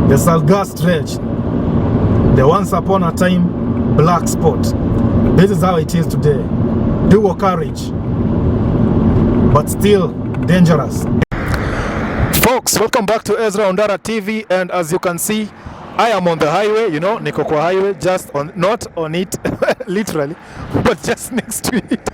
the Salgaa Stretch, the once upon a time black spot. This is how it is today. Dual carriage, but still dangerous. Folks, welcome back to EZRA ONDARA TV, and as you can see, I am on the highway, you know, Niko kwa highway, just on, not on it literally, but just next to it.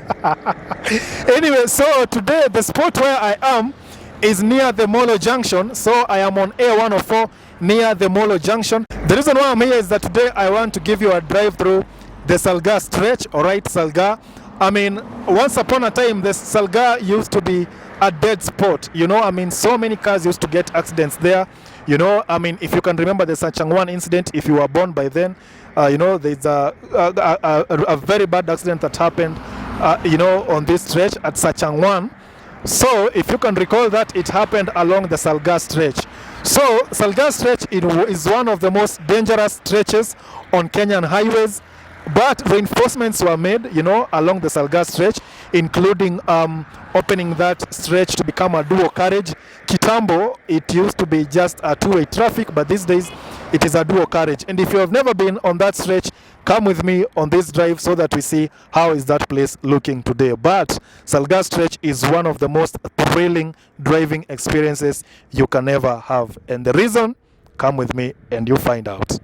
Anyway, so today the spot where I am is near the Molo Junction. So I am on A104 near the Molo Junction. The reason why I'm here is that today I want to give you a drive through the Salgaa Stretch, alright, Salgaa. I mean, once upon a time, the Salgaa used to be a dead spot, you know. I mean, so many cars used to get accidents there, you know. I mean, if you can remember the Sanchag'wan incident, if you were born by then, you know, there's a very bad accident that happened, you know, on this stretch at Sanchag'wan. So if you can recall that, it happened along the Salgaa Stretch. So Salgaa Stretch is one of the most dangerous stretches on Kenyan highways, but reinforcements were made, you know, along the Salgaa Stretch, including opening that stretch to become a dual carriage. Kitambo, it used to be just a two-way traffic, but these days it is a dual carriage. And if you have never been on that stretch, come with me on this drive so that we see how is that place looking today. But Salgaa Stretch is one of the most thrilling driving experiences you can ever have. And the reason, come with me and you find out.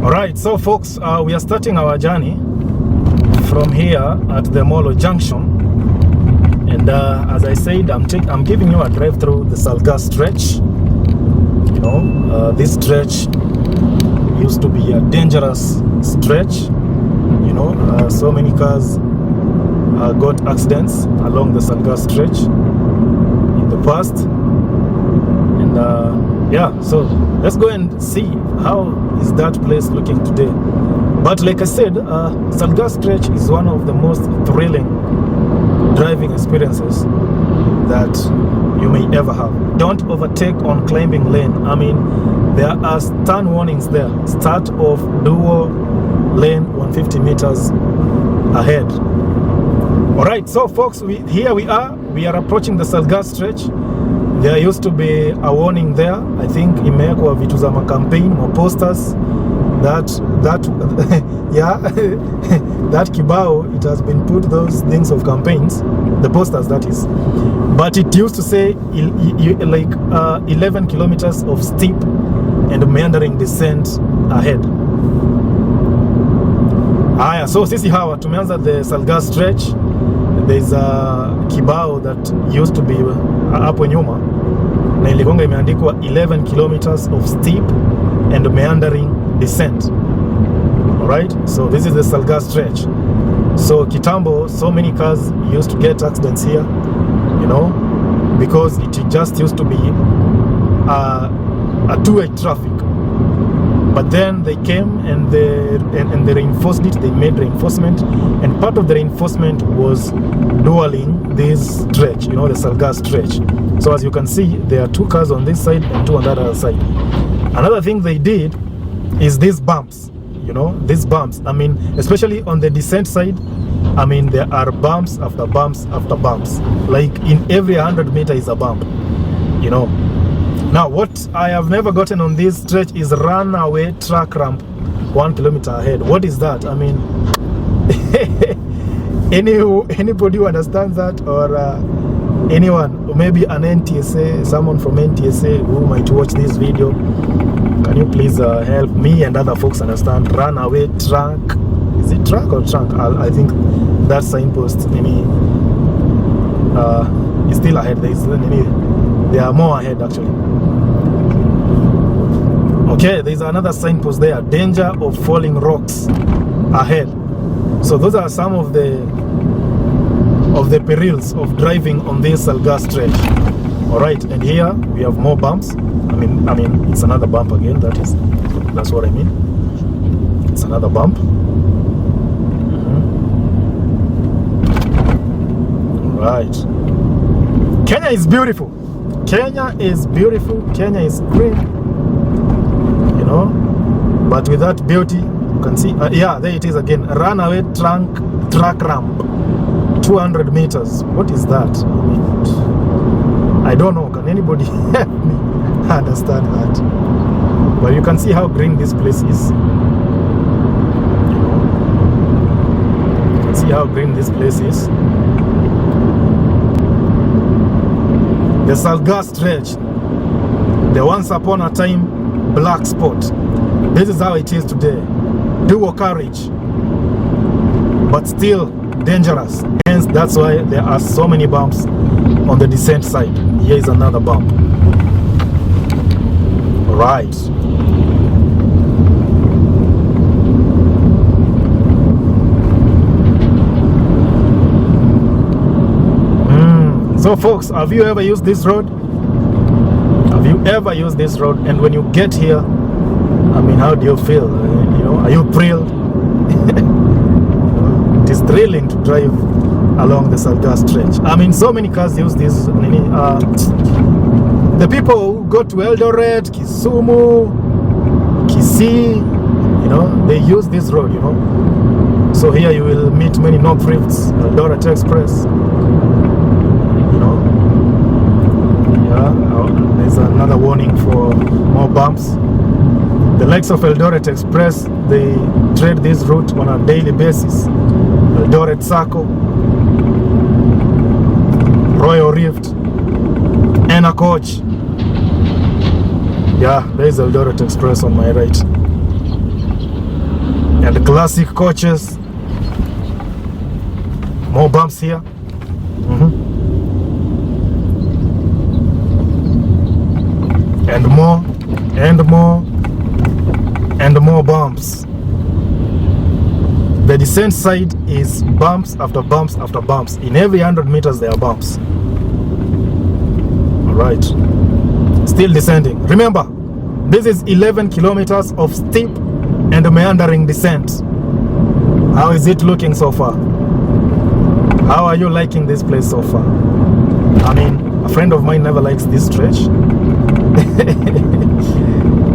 Alright, so folks, we are starting our journey from here at the Molo Junction. And as I said, I'm giving you a drive through the Salgaa Stretch. You know, this stretch used to be a dangerous stretch. You know, so many cars got accidents along the Salgaa Stretch in the past. And yeah, so let's go and see how is that place looking today. But like I said, Salgaa Stretch is one of the most thrilling driving experiences that you may ever have. Don't overtake on climbing lane. I mean, there are stern warnings there. Start of dual lane 150 meters ahead. Alright, so folks, here we are approaching the Salgaa Stretch. There used to be a warning there. I think imewekwa vitu za campaign or posters that yeah, that kibao, it has been put those things of campaigns, the posters that is. But it used to say like 11 kilometers of steep and meandering descent ahead. Aya, so sisi hawa tumeanza the Salgaa Stretch. There's a kibao that used to be hapo nyuma na ilikonga imeandikwa 11 kilometers of steep and meandering descent. Alright, so this is the Salgaa Stretch. So kitambo, so many cars used to get accidents here, you know, because it just used to be a two-way traffic. But then they came and they reinforced it. They made reinforcement, and part of the reinforcement was dualing this stretch, you know, the Salgaa Stretch. So as you can see, there are two cars on this side and two on that other side. Another thing they did is these bumps, you know, these bumps. I mean, especially on the descent side, I mean, there are bumps after bumps after bumps. Like in every 100 meters is a bump, you know. Now, what I have never gotten on this stretch is runaway track ramp 1 kilometer ahead. What is that? I mean, anybody who understands that, or anyone, or maybe an NTSA, someone from NTSA who might watch this video, can you please help me and other folks understand runaway track? Is it track or trunk? I think that signpost maybe is still ahead. There are more ahead actually. Okay, there's another signpost there. Danger of falling rocks ahead. So those are some of the perils of driving on this Salgaa Stretch. Alright, and here we have more bumps. I mean it's another bump again, that's what I mean. It's another bump. Alright. Kenya is beautiful. Kenya is beautiful. Kenya is green. You know, but with that beauty, you can see, yeah, there it is again. Runaway track ramp, 200 meters. What is that? I don't know. Can anybody help me? understand that. But you can see how green this place is. You can see how green this place is. The Salgaa Stretch, the once upon a time black spot. This is how it is today. Dual carriage, but still dangerous. Hence, that's why there are so many bumps on the descent side. Here is another bump. All right. So folks, have you ever used this road? Have you ever used this road? And when you get here, I mean, how do you feel? You know, are you thrilled? It is thrilling to drive along the Salgaa Stretch. I mean, so many cars use this. The people who go to Eldoret, Kisumu, Kisii, you know, they use this road, you know. So here you will meet many knob drifts, Eldoret Express. There's another warning for more bumps. The likes of Eldoret Express, they trade this route on a daily basis. Eldoret Circle, Royal Rift, and a coach. Yeah, there's Eldoret Express on my right. And the classic coaches. More bumps here. And more, and more, and more bumps. The descent side is bumps after bumps after bumps. In every 100 meters there are bumps. Alright. Still descending. Remember, this is 11 kilometers of steep and meandering descent. How is it looking so far? How are you liking this place so far? I mean, a friend of mine never likes this stretch.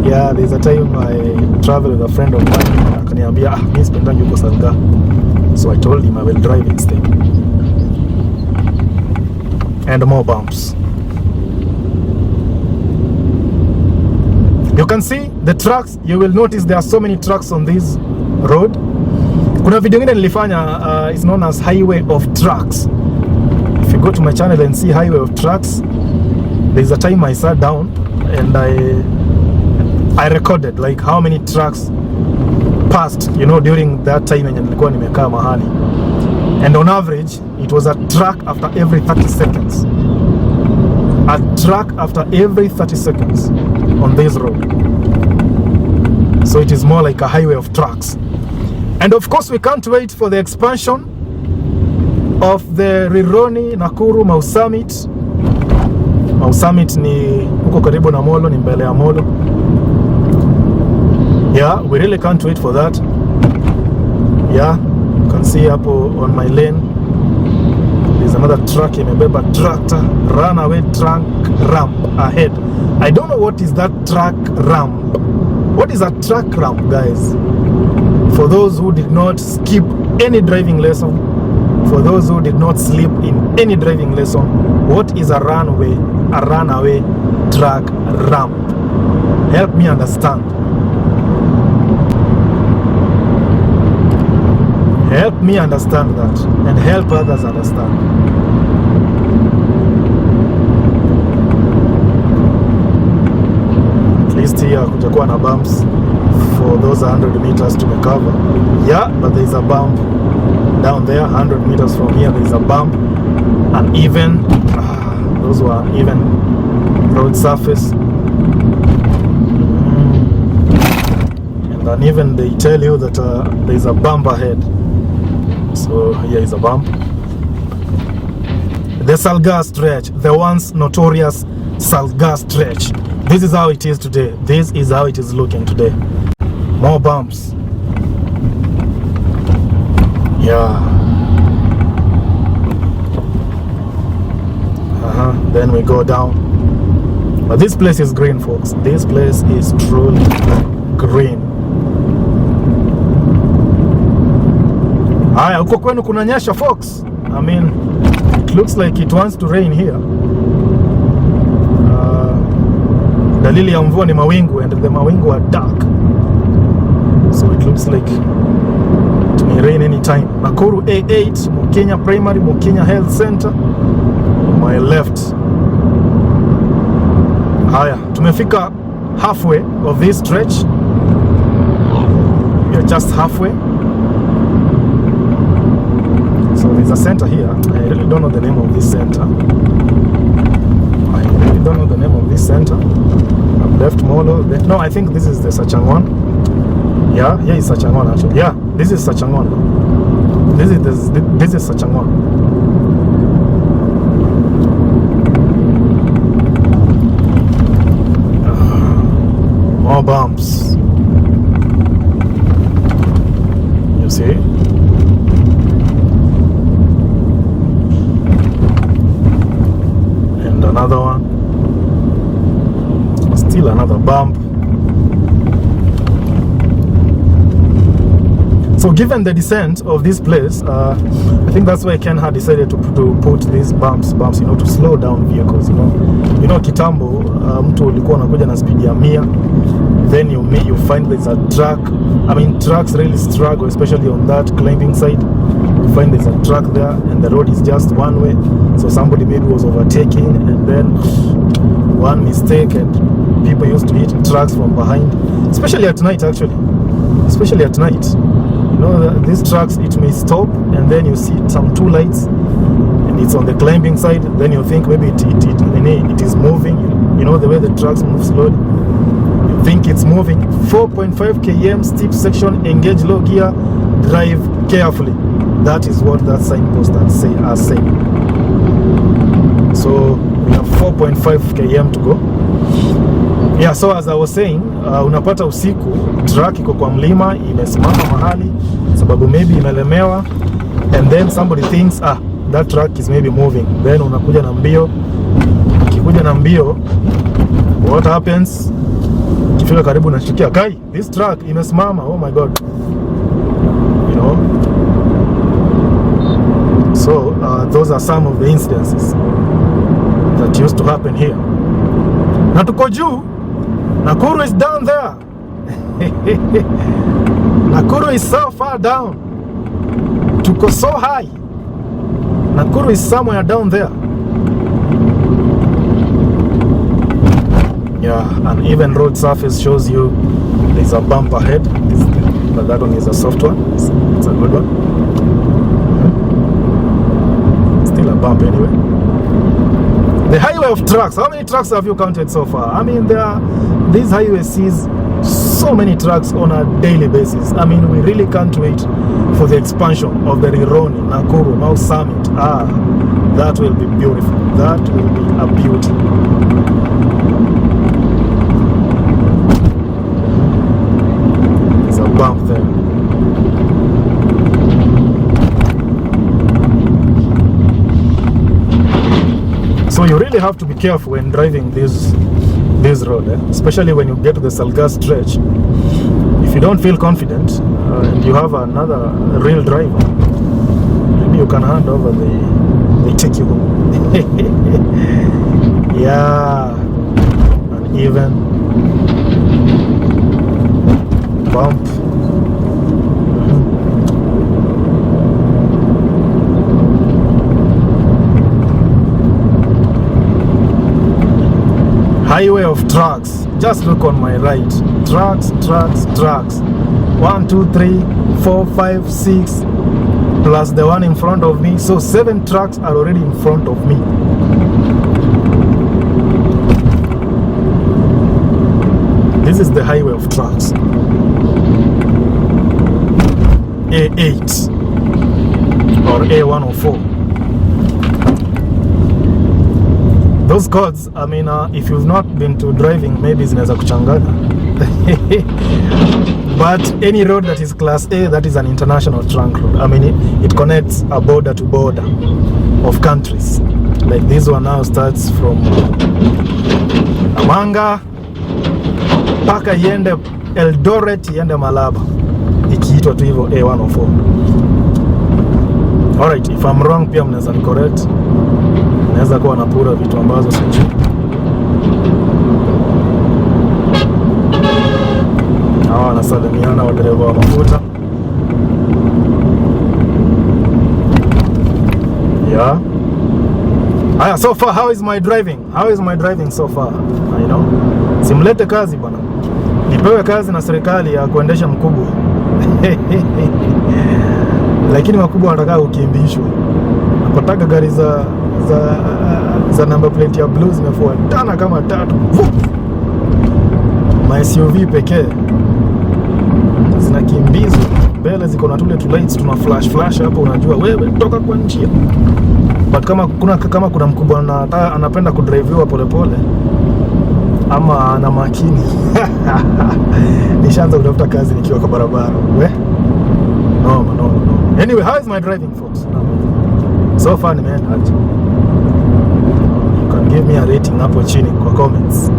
Yeah, there's a time I traveled with a friend of mine. Akaniambia, mimi sipendangi huko Salgaa. So I told him I will drive instead. And more bumps. You can see the trucks. You will notice there are so many trucks on this road. Kuna video ngine nilifanya, it's known as Highway of Trucks. If you go to my channel and see Highway of Trucks, there's a time I sat down and I recorded like how many trucks passed, you know, during that time when nilikuwa nimekaa mahali. And on average, it was a truck after every 30 seconds. A truck after every 30 seconds on this road. So it is more like a highway of trucks. And of course, we can't wait for the expansion of the Rironi Nakuru Mau Summit. Mau Summit ni huko karibu na Molo, ni mbele ya Molo. Yeah, we really can't wait for that. Yeah, you can see hapo on my lane there's another truck, imebeba tractor, runaway truck ramp ahead. I don't know what is that truck ramp. What is a truck ramp, guys? For those who did not skip any driving lesson, for those who did not sleep in any driving lesson, what is a runaway truck ramp? Help me understand. Help me understand that, and help others understand. At least here kutakuwa na bumps for those 100 meters to recover. Yeah, but there is a bump down there. 100 meters from here, there is a bump. And even those were even road surface. And then even they tell you that there is a bump ahead. So here is a bump. The Salgaa Stretch, the once notorious Salgaa Stretch. This is how it is today. This is how it is looking today. More bumps. Yeah. Then we go down. But this place is green, folks. This place is truly green. Haya, huko kwenu kunanyesha, folks. I mean, it looks like it wants to rain here. dalili ya mvua ni mawingu, and the mawingu are dark, so it looks like it may rain anytime. Nakuru A8, Mukenya Primary, Mukenya Health Center, my left. Haya, tumefika halfway of this stretch. We are just halfway. So there's a center here. I really don't know the name of this center. I've left Molo. No, I think this is the Sanchag'wan. Yeah, it's Sanchag'wan actually. Yeah, this is Sanchag'wan. This is Sanchag'wan. More bumps. You see? And another one. Still another bump. So given the descent of this place, I think that's why Ken had decided to put these bumps, you know, to slow down vehicles, you know kitambo, mtu ulikuwa unakuja na speed ya 100, then you find there's a truck. I mean, trucks really struggle, especially on that climbing side. You find there's a truck there and the road is just one way, so somebody maybe was overtaking, and then one mistake and people used to hit trucks from behind, especially at night actually. Especially at night, you know, these trucks, it may stop and then you see some two lights and it's on the climbing side, then you think maybe it is moving, you know, the way the trucks move slowly, you think it's moving. 4.5 km steep section, engage low gear, drive carefully. That is what that signpost are saying. So we have 4.5 km to go. Yeah, so as I was saying, unapata usiku truck iko kwa mlima imesimama mahali sababu maybe imelemewa, and then somebody thinks that truck is maybe moving, then unakuja na mbio. Ukikuja na mbio, what happens? Ukifika karibu unashtukia, kai, this truck imesimama, oh my god, you know. So those are some of the incidences that used to happen here. Na tuko juu. Nakuru is down there. Nakuru is so far down. Tuko so high. Nakuru is somewhere down there. Yeah, an even road surface shows you there's a bump ahead. But that one is a soft one. It's a good one. Still a bump anyway. The highway of trucks. How many trucks have you counted so far? I mean, this highway sees so many trucks on a daily basis. I mean, we really can't wait for the expansion of the Rironi, Nakuru, Mau Summit. That will be beautiful. That will be a beauty. There's a bump there. So you really have to be careful when driving this road, especially when you get to the Salgaa Stretch. If you don't feel confident and you have another real driver, maybe you can hand over, they take you home. Yeah, an even bump. Highway of trucks. Just look on my right. Trucks. 1, 2, 3, 4, 5, 6, plus the one in front of me. So 7 trucks are already in front of me. This is the highway of trucks. A8 or A104. Those codes, I mean, if you've not been to driving, maybe zinaweza kuchanganya. But any road that is class A, that is an international trunk road. I mean, it connects a border to border of countries. Like this one now starts from Amanga mpaka iende Eldoret, iende Malaba, ikiitwa tu hivyo A104. Alright, if I'm wrong pia mnaweza ni correct. Naweza kuwa napura vitu ambazo sijui. na dereva wa mafuta. Yeah. Aya, so far how is my driving? How is my driving so far? You know? Simlete kazi bwana. Nipewe kazi na serikali ya kuendesha mkubwa. Lakini makubwa wanataka ukimbishwe. Napotaka gari za number plate ya blue zimefuatana kama 3. Ma SUV pekee zinakimbizwa. Mbele ziko na tule lights, tuna flash hapo, unajua wewe toka kwa njia. But kama kuna mkubwa anapenda kudriviwa polepole ama ana makini. Nishaanza kutafuta kazi nikiwa kwa barabara. No. Anyway, how is my driving, folks? So far nimeenda aje? You can give me a rating hapo chini kwa comments.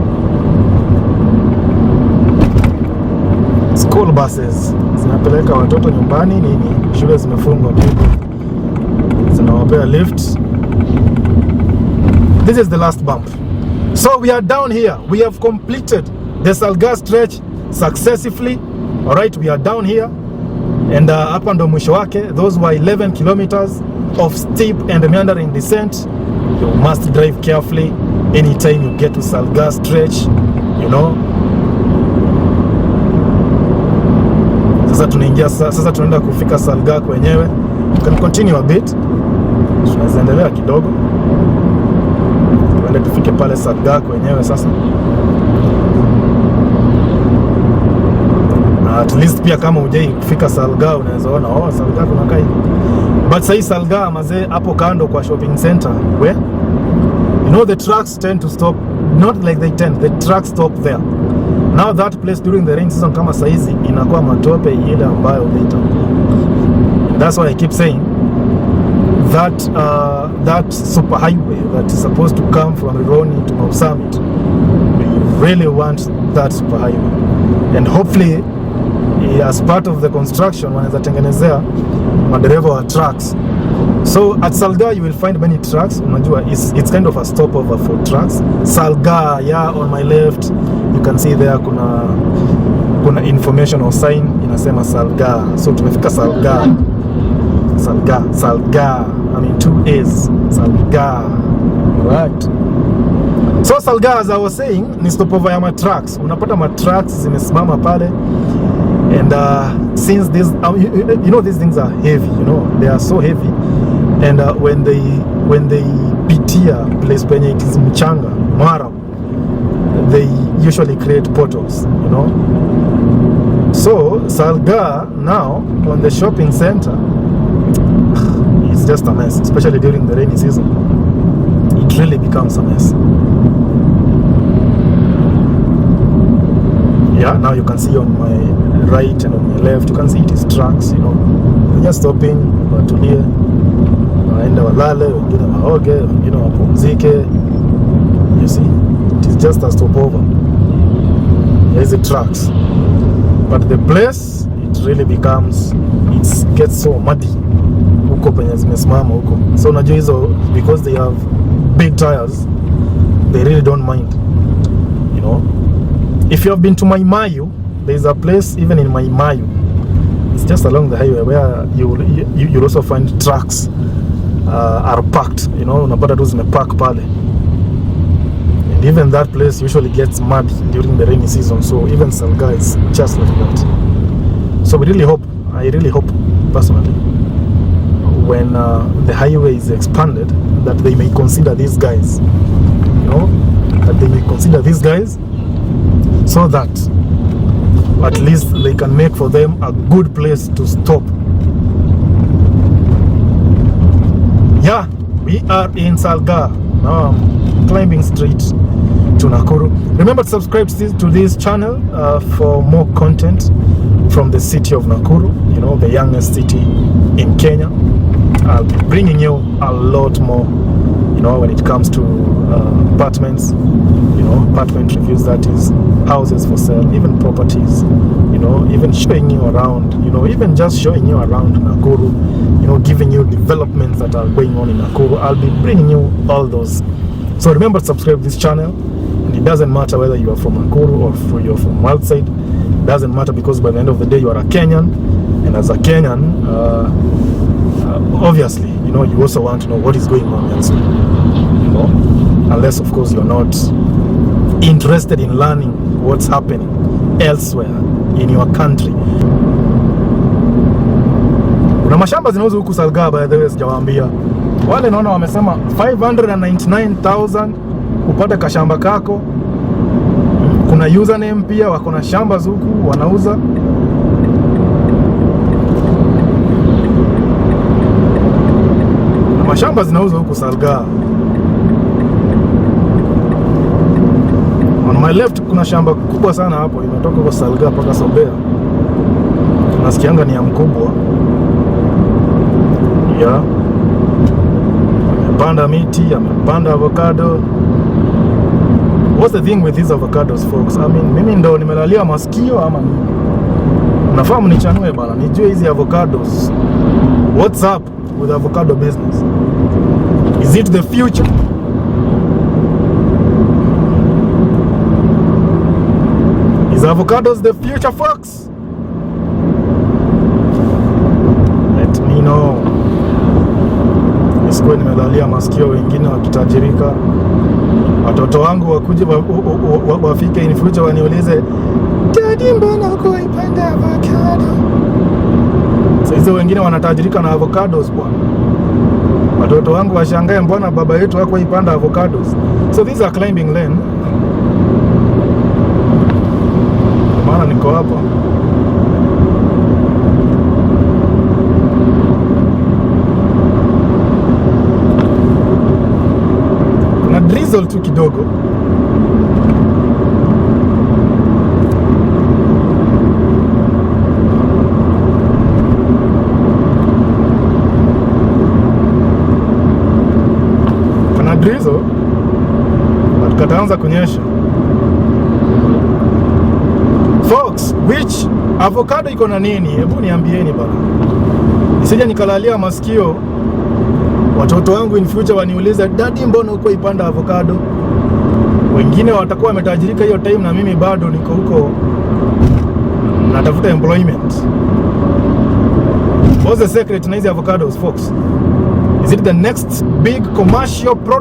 School buses zinapeleka watoto nyumbani nini? Shule zimefungwa, zinawapea lift. This is the last bump. So we are down here. We have completed the Salgaa Stretch successfully. Alright, we are down here. And hapa ndo mwisho wake. Those were 11 kilometers of steep and meandering descent. You must drive carefully anytime you get to Salgaa Stretch, you know. Sasa tunaenda kufika Salgaa kwenyewe. You can continue a bit. Tunaendelea kidogo. Tuende tufike pale Salgaa kwenyewe sasa. At least pia kama hujai kufika Salgaa unaweza ona Salgaa kuna kai. But say Salgaa mazee hapo kando kwa shopping center where you know the trucks tend to stop, not like they tend, the trucks stop there. Now that place during the rain season kama saizi inakuwa matope ile ambayo later. That's why I keep saying that super highway that is supposed to come from Rironi to Mau Summit, we really want that super highway, and hopefully as part of the construction wanaweza tengenezea madereva wa trucks. So at Salgaa you will find many trucks. Unajua it's kind of a stopover for trucks. Salgaa, yeah, on my left you can see there kuna informational sign inasema Salgaa. So tumefika Salgaa. I mean 2 A's. Salgaa. Right. So Salgaa, as I was saying, ni stopover ya trucks. Unapata trucks zimesimama pale. And since these, you know, these things are heavy, you know, they are so heavy. And when they pitia place penye it is mchanga, mara, they usually create potholes, you know. So Salgaa now on the shopping center, it's just a mess, especially during the rainy season. It really becomes a mess. Yeah, now you can see on my right and on my left, you can see it is trucks, you know. They're just stopping, watulie, waenda walale, wengine waoge, wengine wapumzike. You see, it is just a stopover. There's the trucks. But the place, it really becomes, it gets so muddy. Huko penye zimesimama huko. So unajua hizo, because they have big tires, they really don't mind, you know. If you have been to Maimayu, there is a place even in Maimayu. It's just along the highway where you'll also find trucks are parked. You know, unapata tu zimepark pale. And even that place usually gets muddy during the rainy season. So even Salgaa is just like that. So we really hope, I really hope personally, when the highway is expanded, that they may consider these guys. You know, that they may consider these guys, so that at least they can make for them a good place to stop. Yeah, we are in Salgaa. Now I'm climbing straight to Nakuru. Remember to subscribe to this channel for more content from the city of Nakuru, you know, the youngest city in Kenya. I'll be bringing you a lot more, you know, when it comes to apartments, you know, apartment reviews, that is, houses for sale, even properties, you know, even showing you around, you know, even just showing you around Nakuru, you know, giving you developments that are going on in Nakuru. I'll be bringing you all those. So remember to subscribe to this channel, and it doesn't matter whether you are from Nakuru or you're from outside. doesn't matter, because by the end of the day you are a Kenyan, and as a Kenyan, obviously, you know, you also want to know what is going on elsewhere, you know, unless of course you're not interested in learning what's happening elsewhere in your country. Kuna mashamba zinauzwa huku Salgaa, by the way, sijawaambia. Wale naona wamesema 599,000 upate kashamba kako. Kuna username pia, wako na shamba huku wanauza. Na mashamba zinauzwa huku Salgaa. On my left kuna shamba kubwa sana hapo, imetoka kwa Salgaa mpaka Sobea. Nasikianga ni ya mkubwa. Yeah. Amepanda miti, amepanda avocado. What's the thing with these avocados, folks? I mean, mimi ndo nimelalia masikio ama nini? Nafahamu nichanue bana, nijue hizi avocados. What's up with avocado business? Is it the future? Is avocados the future, folks? Let me know. Nisikuwe nimelalia masikio wengine wakitajirika. Watoto wangu wakuje wafike in future waniulize, "Daddy, mbona uko ipanda avocado?" So hizo wengine wanatajirika na avocados bwana. Watoto wangu washangae mbona baba yetu wako ipanda avocados. So these are climbing lane. Maana niko hapa. Kuna drizzle tu kidogo. Kuna drizzle. Kataanza kunyesha. Folks, which avocado iko na nini? Hebu niambieni bana. Nisije nikalalia masikio watoto wangu in future waniulize, "Daddy, mbona uko ipanda avocado?" Wengine watakuwa wametajirika hiyo time na mimi bado niko huko natafuta employment. What's the secret na hizi avocados, folks? Is it the next big commercial product?